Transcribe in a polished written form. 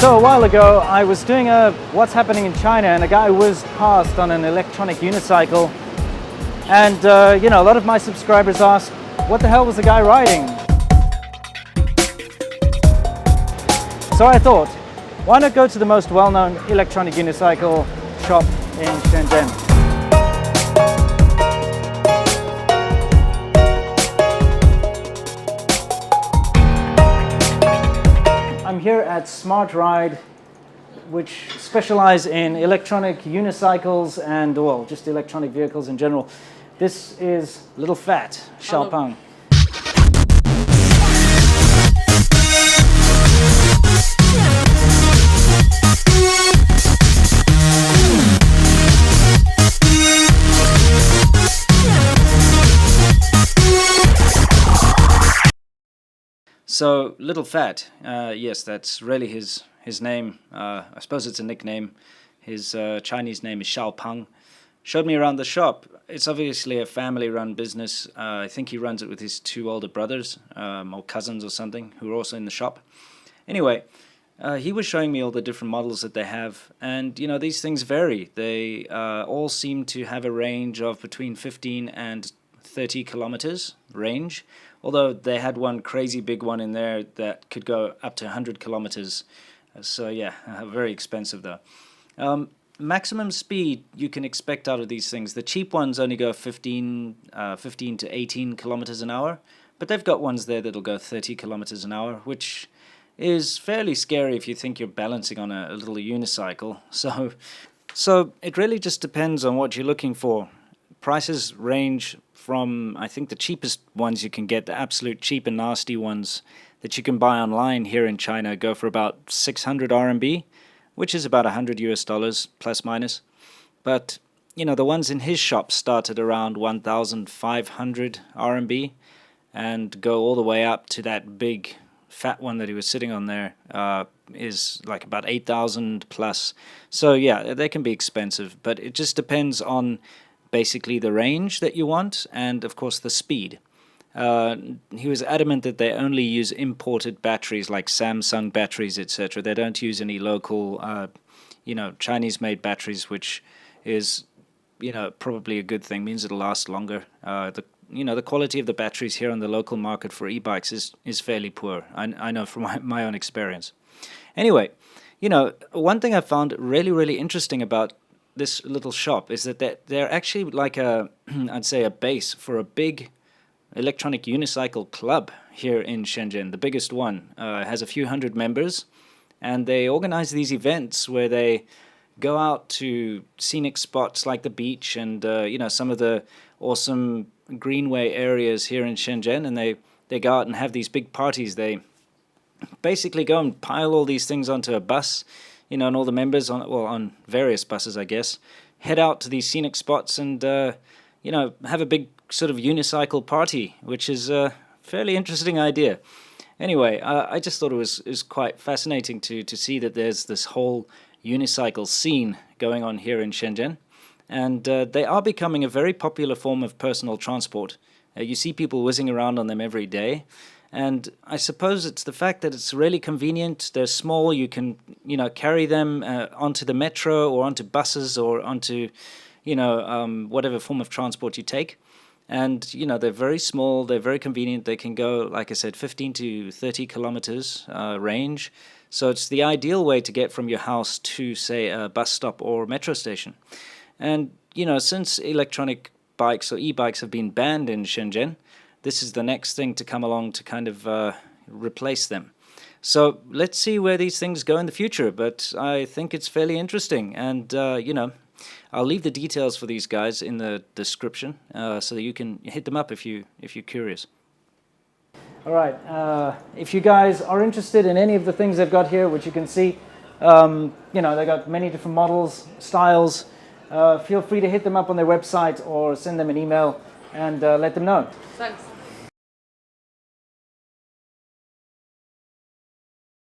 So a while ago, I was doing a what's happening in China, and a guy whizzed past on an electronic unicycle. And a lot of my subscribers asked, what the hell was the guy riding? So I thought, why not go to the most well-known electronic unicycle shop in Shenzhen? I'm here at Smart Ride, which specialize in electronic unicycles and, well, just electronic vehicles in general. This is Little Fat Xiaopeng. So Little Fat, yes, that's really his name. I suppose it's a nickname. His Chinese name is Xiaopeng. Showed me around the shop. It's obviously a family-run business. I think he runs it with his two older brothers, or cousins or something, who are also in the shop. Anyway, he was showing me all the different models that they have, and these things vary. They all seem to have a range of between 15 and 30 kilometers range, although they had one crazy big one in there that could go up to 100 kilometers. So yeah, very expensive though. Maximum speed you can expect out of these things. The cheap ones only go 15 to 18 kilometers an hour, but they've got ones there that'll go 30 kilometers an hour, which is fairly scary if you think you're balancing on a little unicycle. So it really just depends on what you're looking for. Prices range from, I think the cheapest ones you can get, the absolute cheap and nasty ones that you can buy online here in China, go for about 600 RMB, which is about $100 plus minus. But the ones in his shop start at around 1,500 RMB and go all the way up to that big fat one that he was sitting on there, is like about 8,000 plus. So yeah, they can be expensive, but it just depends on basically the range that you want and of course the speed. He was adamant that they only use imported batteries like Samsung batteries, etc. They don't use any local, Chinese-made batteries, which is, probably a good thing. Means it'll last longer. The quality of the batteries here on the local market for e-bikes is fairly poor. I know from my own experience. Anyway, one thing I found really, really interesting about this little shop is that they're actually like I'd say a base for a big electronic unicycle club here in Shenzhen. The biggest one has a few hundred members, and they organize these events where they go out to scenic spots like the beach and some of the awesome greenway areas here in Shenzhen, and they go out and have these big parties. They basically go and pile all these things onto a bus, and all the members on various buses, I guess, head out to these scenic spots and have a big sort of unicycle party, which is a fairly interesting idea. Anyway, I just thought it was quite fascinating to see that there's this whole unicycle scene going on here in Shenzhen, and they are becoming a very popular form of personal transport. You see people whizzing around on them every day, and I suppose it's the fact that it's really convenient. They're small. You can carry them onto the metro or onto buses or onto whatever form of transport you take. And, they're very small, they're very convenient. They can go, like I said, 15 to 30 kilometers range. So it's the ideal way to get from your house to, say, a bus stop or metro station. And, since electronic bikes or e-bikes have been banned in Shenzhen, this is the next thing to come along to kind of replace them. So let's see where these things go in the future. But I think it's fairly interesting. And, I'll leave the details for these guys in the description so that you can hit them up if you're curious. All right. If you guys are interested in any of the things they've got here, which you can see, they've got many different models, styles. Feel free to hit them up on their website or send them an email and let them know. Thanks.